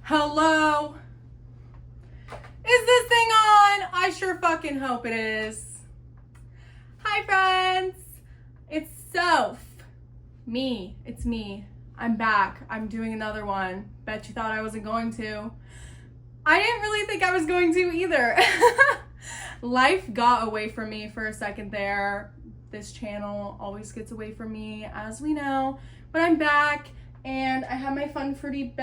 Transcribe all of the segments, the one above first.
Hello? Is this thing on? I sure fucking hope it is. Hi friends, it's Soph. It's me. I'm back. I'm doing another one. Bet you thought I wasn't going to. I didn't really think I was going to either. Life got away from me for a second there. This channel always gets away from me, as we know. But I'm back, and I have my fun fruity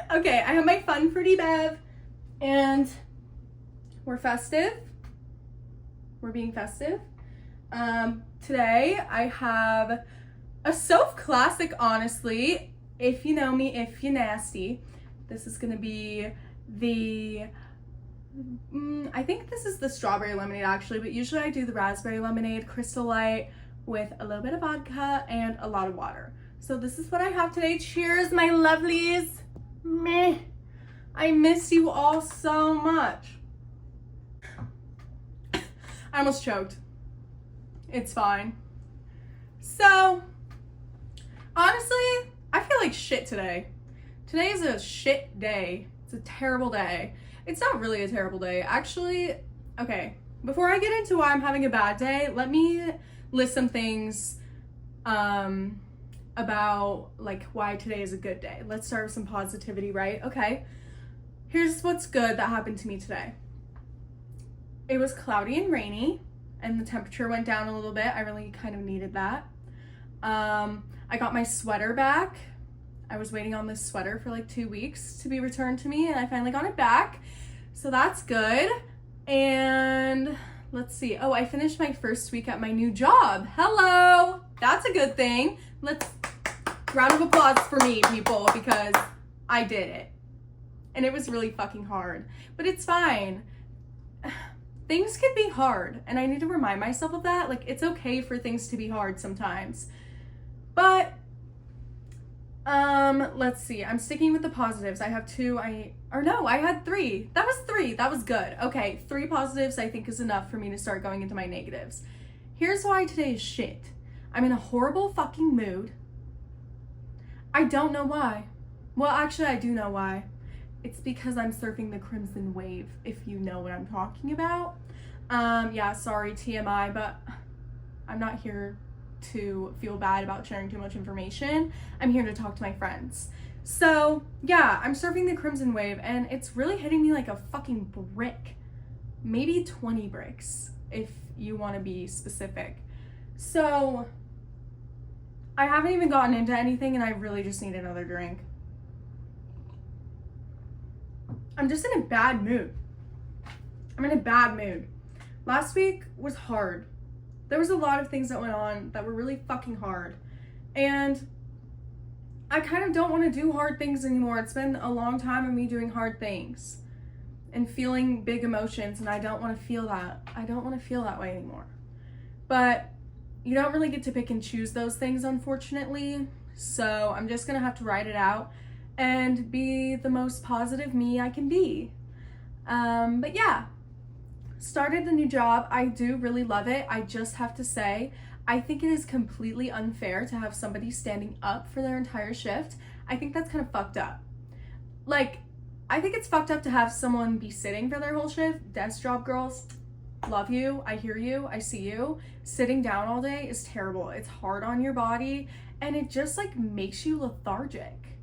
Okay, I have my fun fruity bev, and we're festive. We're being festive. Today I have a Soph classic, honestly. If you know me, if you nasty. This is gonna be the, I think this is the strawberry lemonade actually, but usually I do the raspberry lemonade, Crystal Light, with a little bit of vodka and a lot of water. So this is what I have today. Cheers, my lovelies. Meh. I miss you all so much. I almost choked. It's fine. So, honestly, I feel like shit today. Today is a shit day. It's a terrible day. It's not really a terrible day. Actually, okay, before I get into why I'm having a bad day, let me list some things about like why today is a good day. Let's start with some positivity, right? Okay, here's what's good that happened to me today. It was cloudy and rainy, and the temperature went down a little bit. I really kind of needed that. I got my sweater back. I was waiting on this sweater for like 2 weeks to be returned to me, and I finally got it back. So that's good. And let's see. Oh, I finished my first week at my new job. Hello. That's a good thing. Let's round of applause for me, people, because I did it. And it was really fucking hard, but it's fine. Things can be hard, and I need to remind myself of that. Like, it's okay for things to be hard sometimes. But let's see. I'm sticking with the positives. I have I had 3. That was 3. That was good. Okay, 3 positives I think is enough for me to start going into my negatives. Here's why today is shit. I'm in a horrible fucking mood. I don't know why. Well, actually, I do know why. It's because I'm surfing the crimson wave, if you know what I'm talking about. Yeah, sorry, TMI, but I'm not here to feel bad about sharing too much information. I'm here to talk to my friends. So, yeah, I'm surfing the crimson wave, and it's really hitting me like a fucking brick. Maybe 20 bricks, if you want to be specific. So, I haven't even gotten into anything, and I really just need another drink. I'm just in a bad mood. I'm in a bad mood. Last week was hard. There was a lot of things that went on that were really fucking hard. And I kind of don't want to do hard things anymore. It's been a long time of me doing hard things and feeling big emotions, and I don't want to feel that. I don't want to feel that way anymore. But you don't really get to pick and choose those things, unfortunately. So I'm just going to have to ride it out and be the most positive me I can be. But yeah, started the new job. I do really love it. I just have to say, I think it is completely unfair to have somebody standing up for their entire shift. I think that's kind of fucked up. Like, I think it's fucked up to have someone be sitting for their whole shift. Desk job girls, love you. I hear you. I see you. Sitting down all day is terrible. It's hard on your body, and it just like makes you lethargic.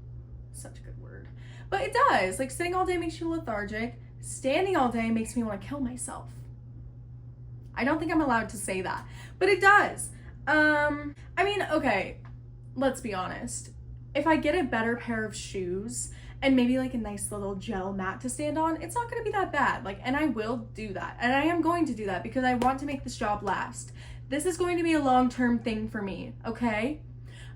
Such a good word. But it does. Like, sitting all day makes you lethargic. Standing all day makes me want to kill myself. I don't think I'm allowed to say that, but it does. I mean, okay, let's be honest. If I get a better pair of shoes and maybe like a nice little gel mat to stand on, it's not going to be that bad. Like, and I will do that. And I am going to do that because I want to make this job last. This is going to be a long-term thing for me, okay?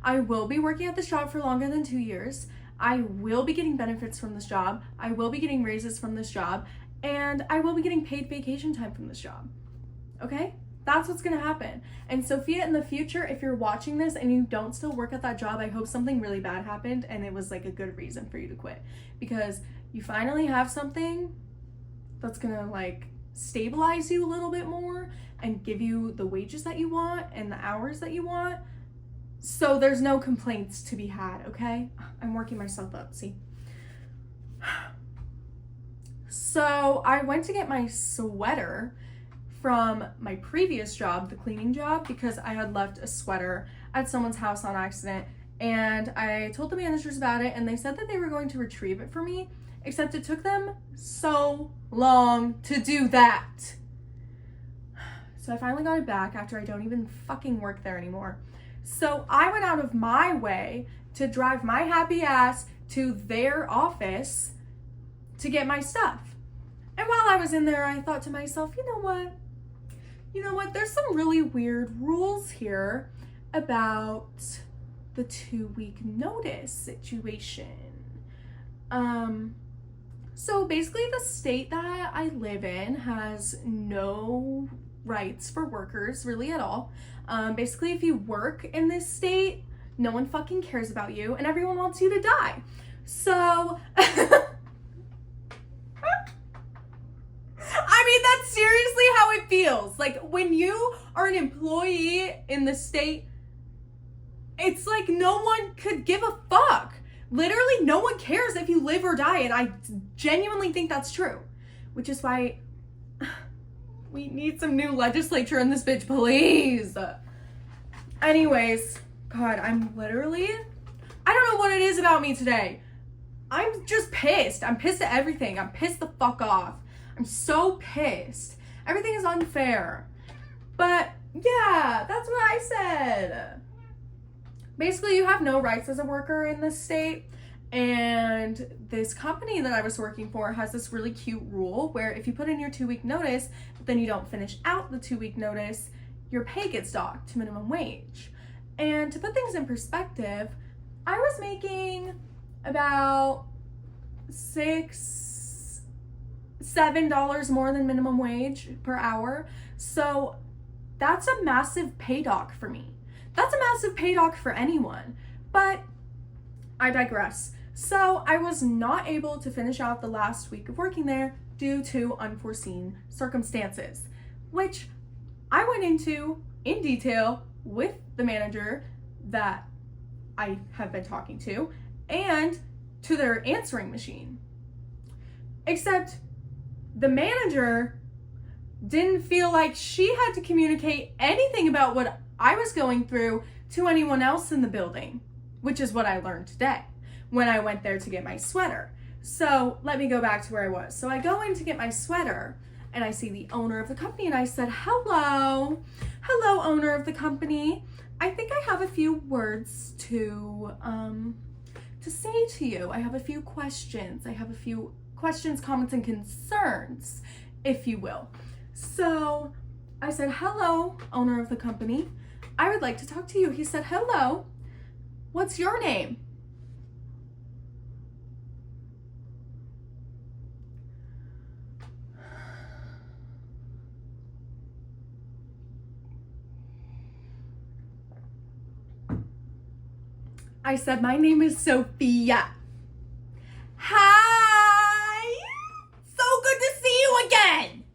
I will be working at this job for longer than 2 years. I will be getting benefits from this job. I will be getting raises from this job, and I will be getting paid vacation time from this job. Okay? That's what's gonna happen. And Sophia, in the future, if you're watching this and you don't still work at that job, I hope something really bad happened and it was like a good reason for you to quit, because you finally have something that's gonna like stabilize you a little bit more and give you the wages that you want and the hours that you want. So there's no complaints to be had, okay? I'm working myself up, see? So I went to get my sweater from my previous job, the cleaning job, because I had left a sweater at someone's house on accident. And I told the managers about it, and they said that they were going to retrieve it for me, except it took them so long to do that. So I finally got it back after I don't even fucking work there anymore. So I went out of my way to drive my happy ass to their office to get my stuff. And while I was in there, I thought to myself, you know what? There's some really weird rules here about the 2-week notice situation. So basically the state that I live in has no rights for workers really at all. Basically, if you work in this state, no one fucking cares about you and everyone wants you to die. So I mean, that's seriously how it feels. Like, when you are an employee in the state, it's like no one could give a fuck. Literally, no one cares if you live or die, and I genuinely think that's true. Which is why we need some new legislature in this bitch, please. Anyways, God, I don't know what it is about me today. I'm just pissed. I'm pissed at everything. I'm pissed the fuck off. I'm so pissed. Everything is unfair. But yeah, that's what I said. Basically, you have no rights as a worker in this state. And this company that I was working for has this really cute rule where if you put in your 2-week notice, but then you don't finish out the 2-week notice, your pay gets docked to minimum wage. And to put things in perspective, I was making about $7 more than minimum wage per hour. So that's a massive pay dock for me. That's a massive pay dock for anyone. But I digress. So I was not able to finish out the last week of working there due to unforeseen circumstances, which I went into in detail with the manager that I have been talking to and to their answering machine. Except the manager didn't feel like she had to communicate anything about what I was going through to anyone else in the building, which is what I learned today when I went there to get my sweater. So let me go back to where I was. So I go in to get my sweater and I see the owner of the company and I said, hello, owner of the company. I think I have a few words to say to you. I have a few questions. Questions, comments, and concerns, if you will. So I said, hello, owner of the company. I would like to talk to you. He said, hello, what's your name? I said, my name is Sophia. Hi! So good to see you again!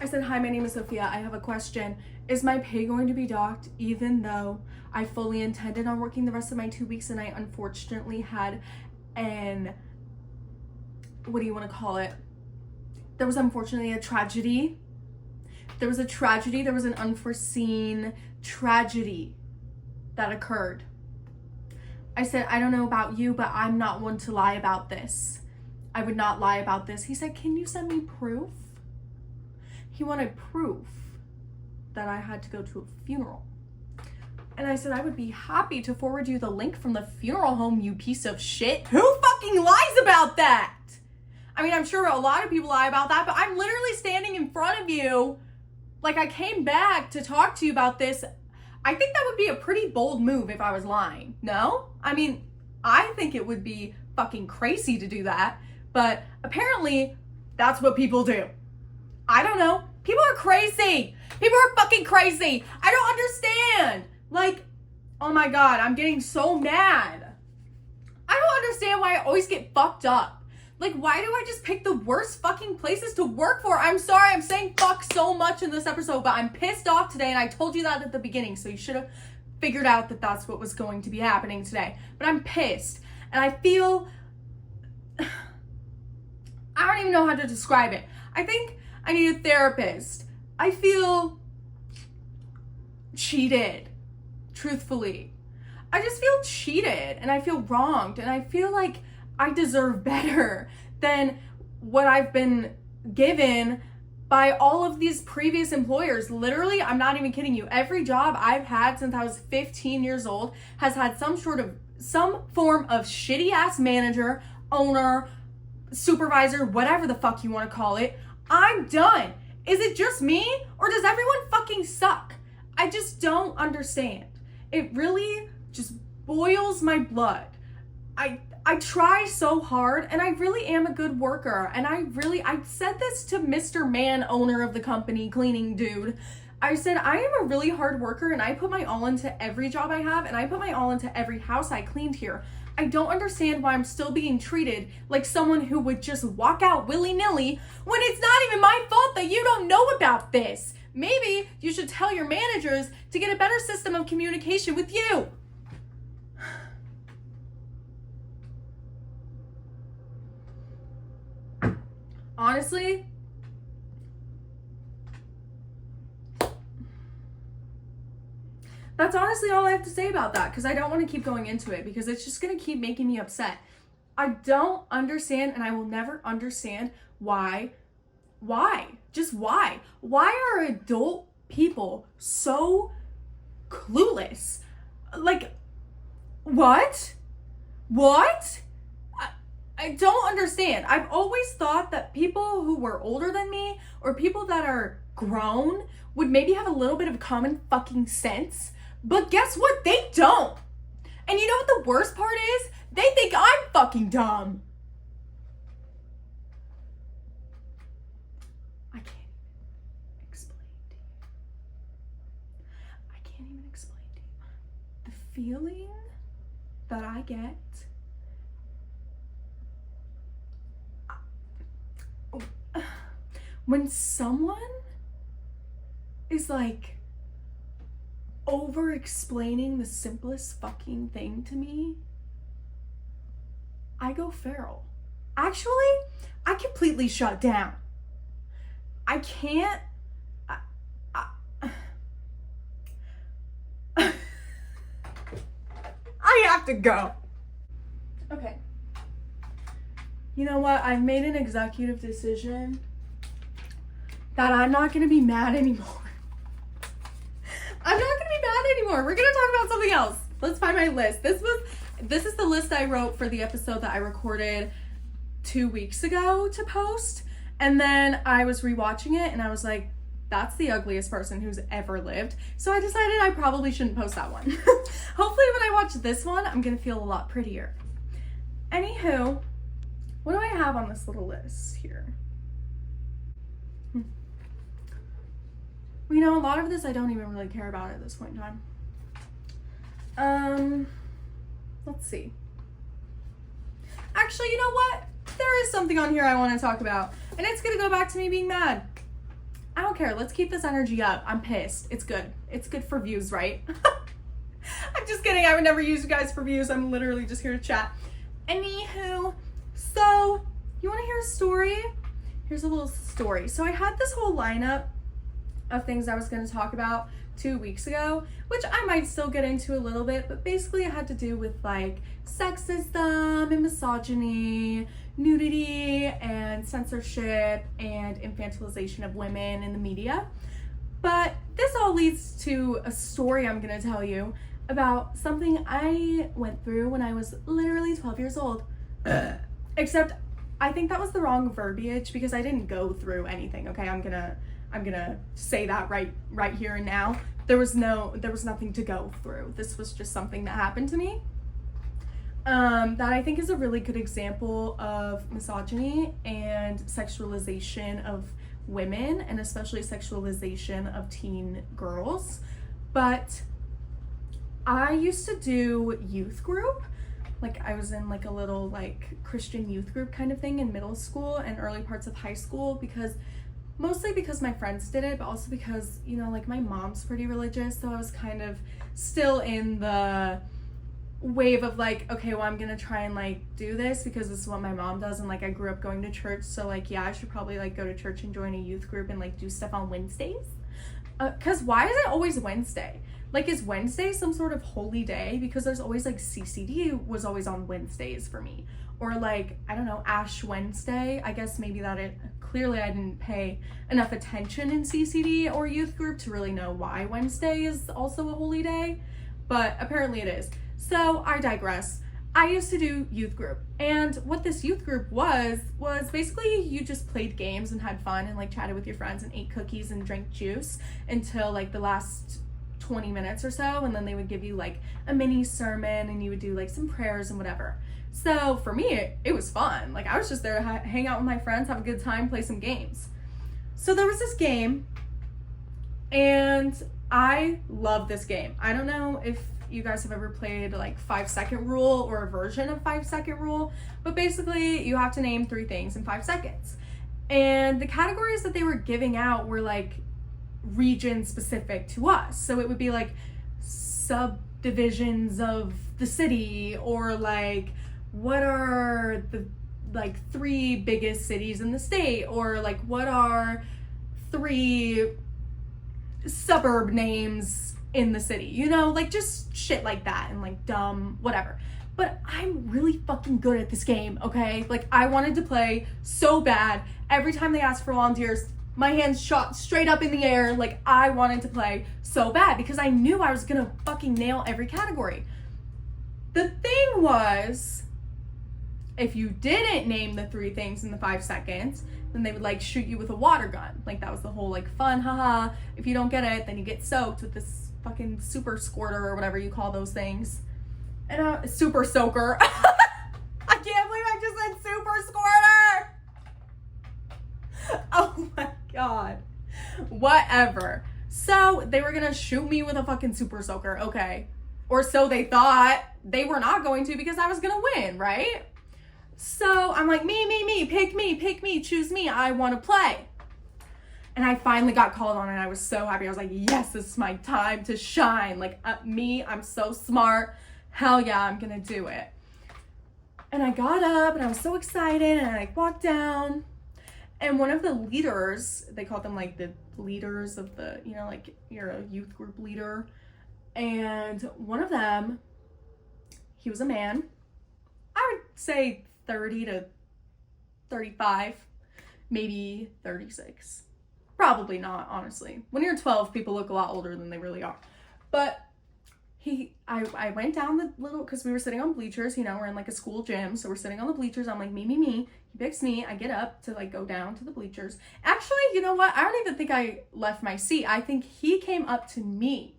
I said, hi, my name is Sophia. I have a question. Is my pay going to be docked even though I fully intended on working the rest of my 2 weeks and I unfortunately had what do you want to call it? There was unfortunately a tragedy. There was an unforeseen tragedy that occurred. I said, I don't know about you, but I'm not one to lie about this. I would not lie about this. He said, can you send me proof? He wanted proof that I had to go to a funeral. And I said, I would be happy to forward you the link from the funeral home, you piece of shit. Who fucking lies about that? I mean, I'm sure a lot of people lie about that, but I'm literally standing in front of you. Like, I came back to talk to you about this. I think that would be a pretty bold move if I was lying. No? I mean, I think it would be fucking crazy to do that. But apparently, that's what people do. I don't know. People are crazy. People are fucking crazy. I don't understand. Like, oh my God, I'm getting so mad. I don't understand why I always get fucked up. Like, why do I just pick the worst fucking places to work for? I'm sorry, I'm saying fuck so much in this episode, but I'm pissed off today, and I told you that at the beginning, so you should have figured out that that's what was going to be happening today. But I'm pissed, and I feel... I don't even know how to describe it. I think I need a therapist. I feel cheated, truthfully. I just feel cheated, and I feel wronged, and I feel like I deserve better than what I've been given by all of these previous employers. Literally, I'm not even kidding you. Every job I've had since I was 15 years old has had some form of shitty ass manager, owner, supervisor, whatever the fuck you want to call it. I'm done. Is it just me, or does everyone fucking suck? I just don't understand. It really just boils my blood. I try so hard, and I really am a good worker, and I said this to Mr. Man, owner of the company, cleaning dude. I said, I am a really hard worker, and I put my all into every job I have, and I put my all into every house I cleaned here. I don't understand why I'm still being treated like someone who would just walk out willy-nilly when it's not even my fault that you don't know about this. Maybe you should tell your managers to get a better system of communication with you. Honestly, that's honestly all I have to say about that, because I don't want to keep going into it because it's just going to keep making me upset. I don't understand, and I will never understand why. Just why? Why are adult people so clueless? Like, what? I don't understand. I've always thought that people who were older than me or people that are grown would maybe have a little bit of common fucking sense. But guess what? They don't. And you know what the worst part is? They think I'm fucking dumb. I can't even explain to you. I can't even explain to you. The feeling that I get when someone is like over explaining the simplest fucking thing to me, I go feral. Actually, I completely shut down. I can't. I have to go. Okay. You know what? I've made an executive decision that I'm not going to be mad anymore. I'm not going to be mad anymore. We're going to talk about something else. Let's find my list. This is the list I wrote for the episode that I recorded 2 weeks ago to post. And then I was rewatching it and I was like, that's the ugliest person who's ever lived. So I decided I probably shouldn't post that one. Hopefully when I watch this one, I'm going to feel a lot prettier. Anywho, what do I have on this little list here? You know, a lot of this I don't even really care about at this point in time. Let's see. Actually, you know what? There is something on here I want to talk about, and it's gonna go back to me being mad. I don't care. Let's keep this energy up. I'm pissed. It's good. It's good for views, right? I'm just kidding. I would never use you guys for views. I'm literally just here to chat. Anywho, so you want to hear a story? Here's a little story. So I had this whole lineup of things I was going to talk about 2 weeks ago, which I might still get into a little bit, but basically it had to do with like sexism and misogyny, nudity and censorship and infantilization of women in the media. But this all leads to a story I'm going to tell you about something I went through when I was literally 12 years old. Except I think that was the wrong verbiage because I didn't go through anything. Okay, I'm gonna say that right here and now. There was nothing to go through. This was just something that happened to me. That I think is a really good example of misogyny and sexualization of women, and especially sexualization of teen girls. But I used to do youth group like I was in like a little like Christian youth group kind of thing in middle school and early parts of high school, because mostly because my friends did it, but also because, you know, like my mom's pretty religious, so I was kind of still in the wave of like, okay, well, I'm gonna try and like do this because this is what my mom does, and like I grew up going to church, so like, yeah, I should probably like go to church and join a youth group and like do stuff on Wednesdays. Because why is it always Wednesday? Like, is Wednesday some sort of holy day? Because there's always like CCD was always on Wednesdays for me, or like, I don't know, Ash Wednesday. I guess maybe clearly I didn't pay enough attention in CCD or youth group to really know why Wednesday is also a holy day, but apparently it is. So I digress. I used to do youth group, and what this youth group was basically you just played games and had fun and like chatted with your friends and ate cookies and drank juice until like the last 20 minutes or so, and then they would give you like a mini sermon and you would do like some prayers and whatever. So for me, it was fun. Like, I was just there to hang out with my friends, have a good time, play some games. So there was this game, and I love this game. I don't know if you guys have ever played like 5-second rule or a version of 5-second rule, but basically you have to name 3 things in 5 seconds. And the categories that they were giving out were like region specific to us. So it would be like subdivisions of the city, or like what are the like 3 biggest cities in the state, or like what are 3 suburb names in the city, you know, like just shit like that, and like dumb whatever. But I'm really fucking good at this game, okay? Like, I wanted to play so bad. Every time they asked for volunteers, my hands shot straight up in the air. Like, I wanted to play so bad because I knew I was gonna fucking nail every category. The thing was, if you didn't name the 3 things in the 5 seconds, then they would like shoot you with a water gun. Like, that was the whole like fun, haha. If you don't get it, then you get soaked with this fucking super squirter or whatever you call those things. And super soaker. I can't believe I just said super squirter. Oh my god. Whatever. So they were gonna shoot me with a fucking super soaker, okay? Or so they thought. They were not going to, because I was gonna win, right? So I'm like, me, pick me, choose me, I wanna play. And I finally got called on, and I was so happy. I was like, yes, this is my time to shine. Like, me, I'm so smart. Hell yeah, I'm gonna do it. And I got up, and I was so excited, and I like walked down, and one of the leaders, they called them like the leaders of the, you know, like you're a youth group leader, and one of them, he was a man. I would say 30 to 35, maybe 36. Probably not, honestly. When you're 12, people look a lot older than they really are. But I went down the little, because we were sitting on bleachers, you know, we're in like a school gym, so we're sitting on the bleachers. I'm like, me. He picks me. I get up to like go down to the bleachers. Actually, you know what? I don't even think I left my seat. I think he came up to me.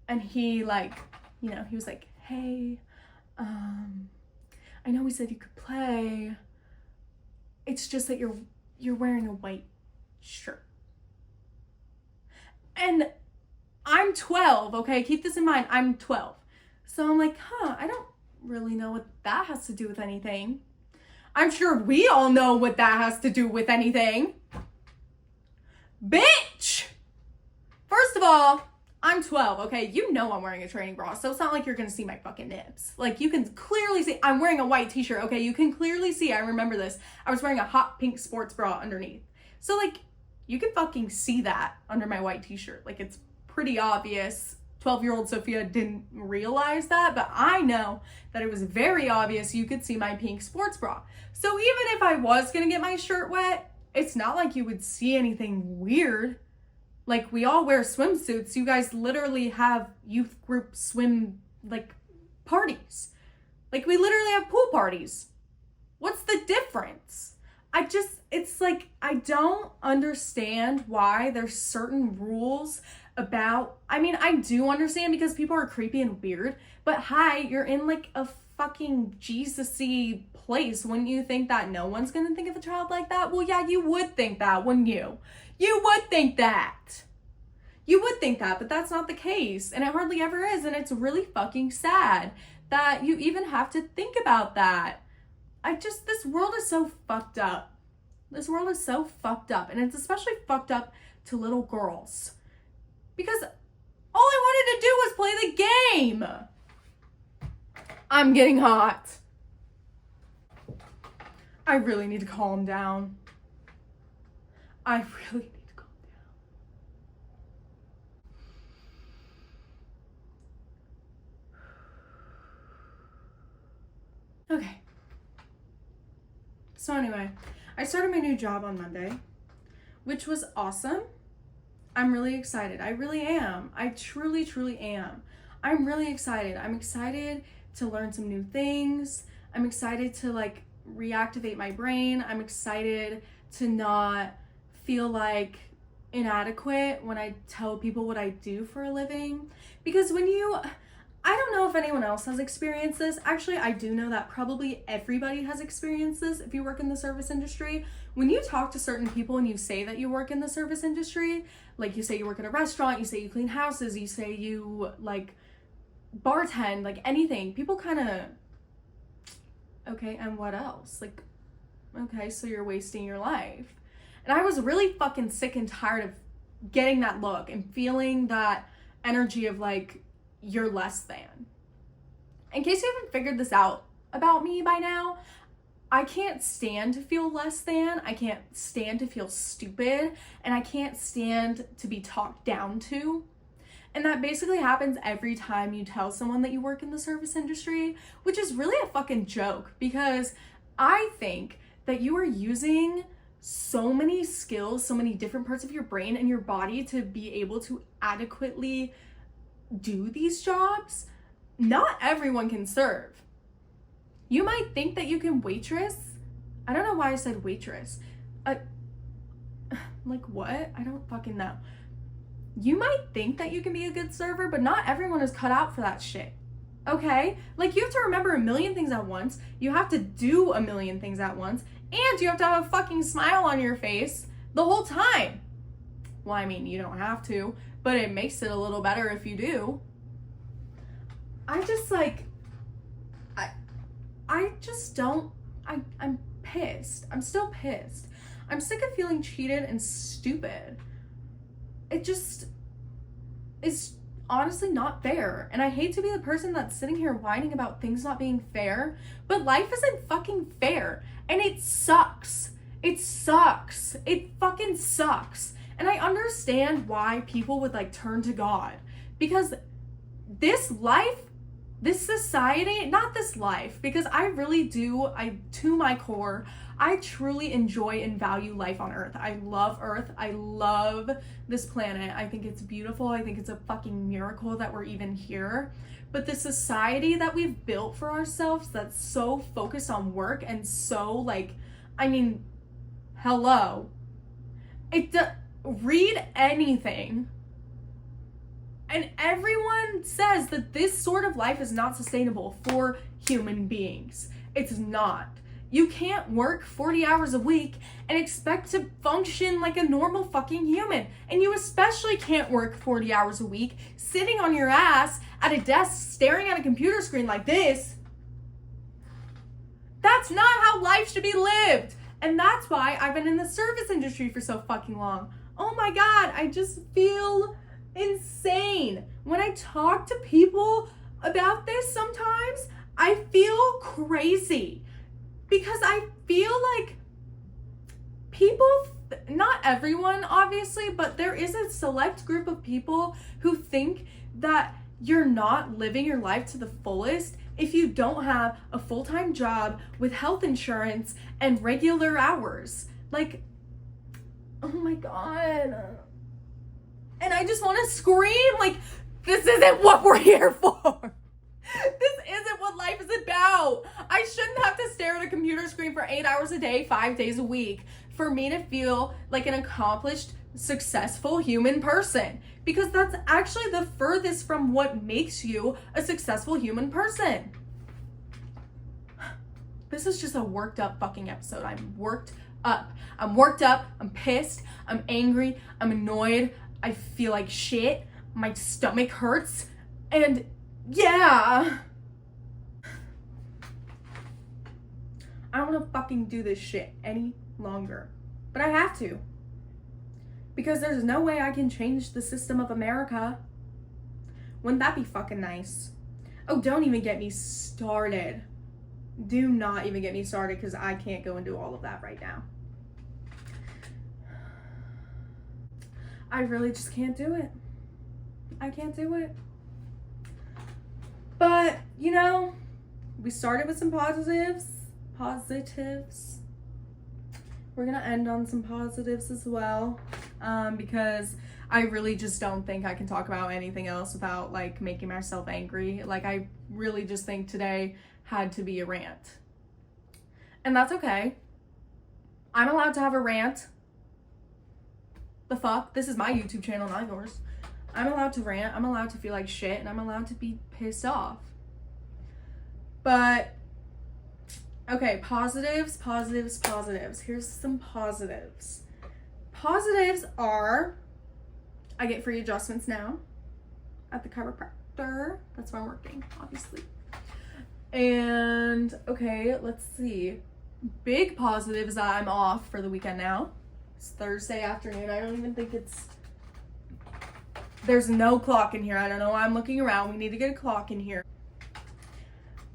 And he like, you know, he was like, hey, I know we said you could play. It's just that you're wearing a white shirt. And I'm 12, okay? Keep this in mind. I'm 12. So I'm like, I don't really know what that has to do with anything. I'm sure we all know what that has to do with anything. Bitch! First of all, I'm 12, okay? You know I'm wearing a training bra, so it's not like you're gonna see my fucking nips. Like, you can clearly see, I'm wearing a white t-shirt, okay? You can clearly see, I remember this. I was wearing a hot pink sports bra underneath. So, like, you can fucking see that under my white t-shirt. Like, it's pretty obvious. 12-year-old Sophia didn't realize that, but I know that it was very obvious you could see my pink sports bra. So even if I was gonna get my shirt wet, it's not like you would see anything weird. Like, we all wear swimsuits. You guys literally have youth group swim, like, parties. Like, we literally have pool parties. What's the difference? It's like, I don't understand why there's certain rules about, I mean, I do understand because people are creepy and weird, but hi, you're in like a fucking Jesus-y place. Wouldn't you think that no one's gonna think of a child like that? Well, yeah, you would think that, wouldn't you? You would think that. You would think that, but that's not the case. And it hardly ever is. And it's really fucking sad that you even have to think about that. This world is so fucked up. This world is so fucked up. And it's especially fucked up to little girls. Because all I wanted to do was play the game. I'm getting hot. I really need to calm down. I really need to calm down. Okay. So anyway, I started my new job on Monday, which was awesome. I'm really excited. I really am. I truly, truly am. I'm really excited. I'm excited to learn some new things. I'm excited to like reactivate my brain. I'm excited to not feel like inadequate when I tell people what I do for a living. Because I don't know if anyone else has experienced this. Actually, I do know that probably everybody has experienced this if you work in the service industry. When you talk to certain people and you say that you work in the service industry, like you say you work at a restaurant, you say you clean houses, you say you like bartend, like anything, people kind of, okay, and what else? Like, okay, so you're wasting your life. And I was really fucking sick and tired of getting that look and feeling that energy of like, you're less than. In case you haven't figured this out about me by now, I can't stand to feel less than, I can't stand to feel stupid, and I can't stand to be talked down to. And that basically happens every time you tell someone that you work in the service industry, which is really a fucking joke, because I think that you are using so many skills, so many different parts of your brain and your body to be able to adequately do these jobs. Not everyone can serve. You might think that you can waitress. I don't know why I said waitress. Like what? I don't fucking know. You might think that you can be a good server, but not everyone is cut out for that shit. Okay? Like you have to remember a million things at once. You have to do a million things at once. And you have to have a fucking smile on your face the whole time. Well, I mean, you don't have to, but it makes it a little better if you do. I'm pissed. I'm still pissed. I'm sick of feeling cheated and stupid. It just is honestly not fair. And I hate to be the person that's sitting here whining about things not being fair, but life isn't fucking fair. And it sucks. It sucks. It fucking sucks. And I understand why people would like turn to God, because this life, this society, not this life, because I really do, to my core, I truly enjoy and value life on Earth. I love Earth. I love this planet. I think it's beautiful. I think it's a fucking miracle that we're even here. But the society that we've built for ourselves that's so focused on work and so like, I mean, hello. Read anything, and everyone says that this sort of life is not sustainable for human beings. It's not. You can't work 40 hours a week and expect to function like a normal fucking human. And you especially can't work 40 hours a week sitting on your ass at a desk staring at a computer screen like this. That's not how life should be lived. And that's why I've been in the service industry for so fucking long. Oh my God, I just feel insane. When I talk to people about this sometimes, I feel crazy. Because I feel like people, not everyone obviously, but there is a select group of people who think that you're not living your life to the fullest if you don't have a full-time job with health insurance and regular hours. Like, oh my God. And I just want to scream, like, this isn't what we're here for. This isn't what life is about. I shouldn't have to stare at a computer screen for 8 hours a day, 5 days a week for me to feel like an accomplished, successful human person. Because that's actually the furthest from what makes you a successful human person. This is just a worked up fucking episode. I'm worked up. I'm pissed, I'm angry, I'm annoyed, I feel like shit. My stomach hurts. And yeah. I don't want to fucking do this shit any longer. But I have to. Because there's no way I can change the system of America. Wouldn't that be fucking nice? Oh, don't even get me started. Do not even get me started because I can't go and do all of that right now. I really just can't do it. I can't do it. But, you know, we started with some positives. We're gonna end on some positives as well, because I really just don't think I can talk about anything else without like making myself angry. Like I really just think today had to be a rant. And that's okay. I'm allowed to have a rant. The fuck? This is my YouTube channel, not yours. I'm allowed to rant, I'm allowed to feel like shit, and I'm allowed to be pissed off. But okay, positives. Here's some positives. Positives are, I get free adjustments now at the chiropractor. That's where I'm working, obviously. And okay, let's see. Big positive is that I'm off for the weekend now. It's Thursday afternoon. I don't even think there's no clock in here. I don't know why I'm looking around. We need to get a clock in here.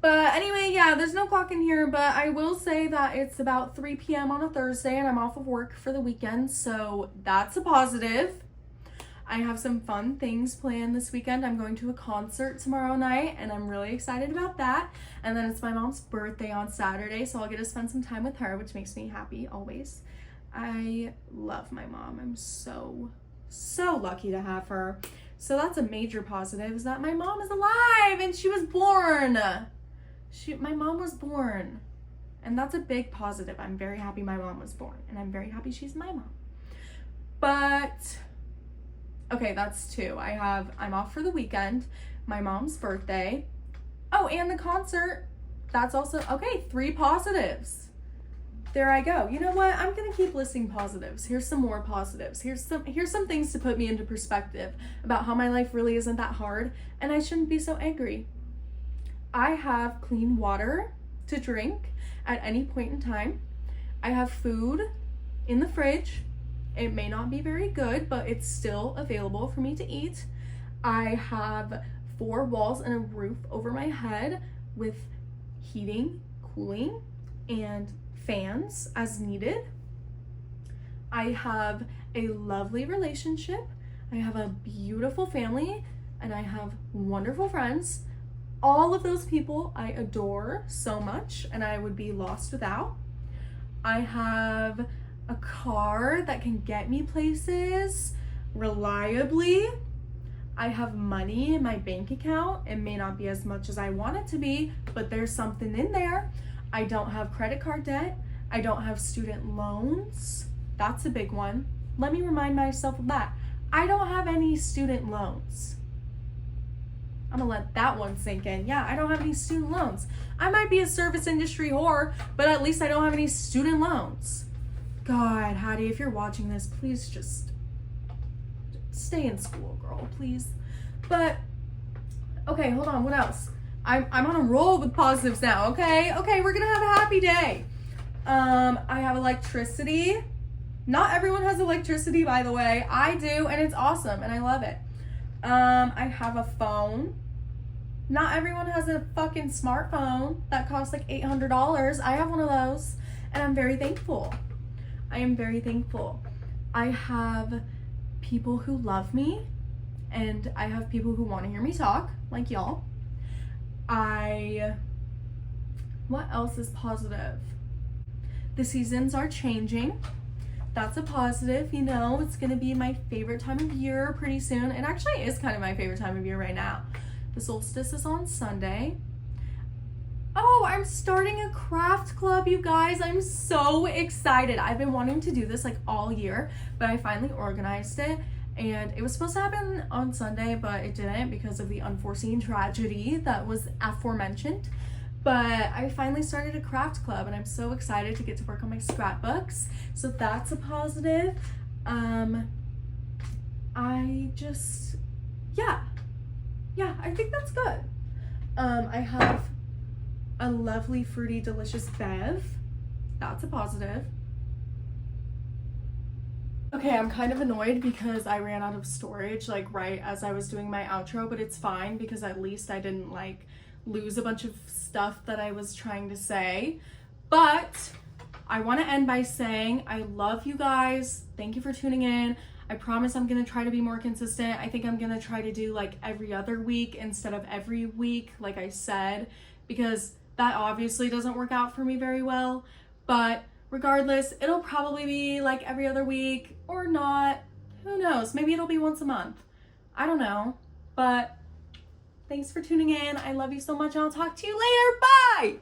But anyway, yeah, there's no clock in here, but I will say that it's about 3 p.m. on a Thursday and I'm off of work for the weekend, so that's a positive. I have some fun things planned this weekend. I'm going to a concert tomorrow night and I'm really excited about that. And then it's my mom's birthday on Saturday, so I'll get to spend some time with her, which makes me happy always. I love my mom. I'm so lucky to have her. So that's a major positive, is that my mom is alive and she was born. My mom was born, and that's a big positive. I'm very happy my mom was born, and I'm very happy she's my mom. But okay, that's two. I'm off for the weekend, my mom's birthday. Oh, and the concert. That's also okay. 3 positives. There I go. You know what? I'm gonna keep listing positives. Here's some more positives. Here's some things to put me into perspective about how my life really isn't that hard, and I shouldn't be so angry. I have clean water to drink at any point in time. I have food in the fridge. It may not be very good, but it's still available for me to eat. I have 4 walls and a roof over my head with heating, cooling, and fans as needed. I have a lovely relationship. I have a beautiful family, and I have wonderful friends. All of those people I adore so much, and I would be lost without. I have a car that can get me places reliably. I have money in my bank account. It may not be as much as I want it to be, but there's something in there. I don't have credit card debt. I don't have student loans. That's a big one. Let me remind myself of that. I don't have any student loans. I'm gonna let that one sink in. Yeah, I don't have any student loans. I might be a service industry whore, but at least I don't have any student loans. God, Hattie, if you're watching this, please just stay in school, girl, please. But, okay, hold on, what else? I'm on a roll with positives now, okay? Okay, we're gonna have a happy day. I have electricity. Not everyone has electricity, by the way. I do, and it's awesome, and I love it. I have a phone. Not everyone has a fucking smartphone that costs like $800. I have one of those, and I'm very thankful. I am very thankful. I have people who love me, and I have people who want to hear me talk, like y'all. What else is positive? The seasons are changing. That's a positive, you know. It's gonna be my favorite time of year pretty soon. It actually is kind of my favorite time of year right now. The solstice is on Sunday. Oh, I'm starting a craft club, you guys. I'm so excited. I've been wanting to do this like all year, but I finally organized it. And it was supposed to happen on Sunday, but it didn't because of the unforeseen tragedy that was aforementioned. But I finally started a craft club, and I'm so excited to get to work on my scrapbooks. So that's a positive. I just, yeah, I think that's good. I have a lovely, fruity, delicious bev. That's a positive. Okay, I'm kind of annoyed because I ran out of storage like right as I was doing my outro, but it's fine because at least I didn't like lose a bunch of stuff that I was trying to say. But I want to end by saying I love you guys. Thank you for tuning in. I promise I'm going to try to be more consistent. I think I'm going to try to do like every other week instead of every week, like I said, because that obviously doesn't work out for me very well. But regardless, it'll probably be like every other week or not. Who knows? Maybe it'll be once a month. I don't know. But thanks for tuning in. I love you so much and I'll talk to you later. Bye!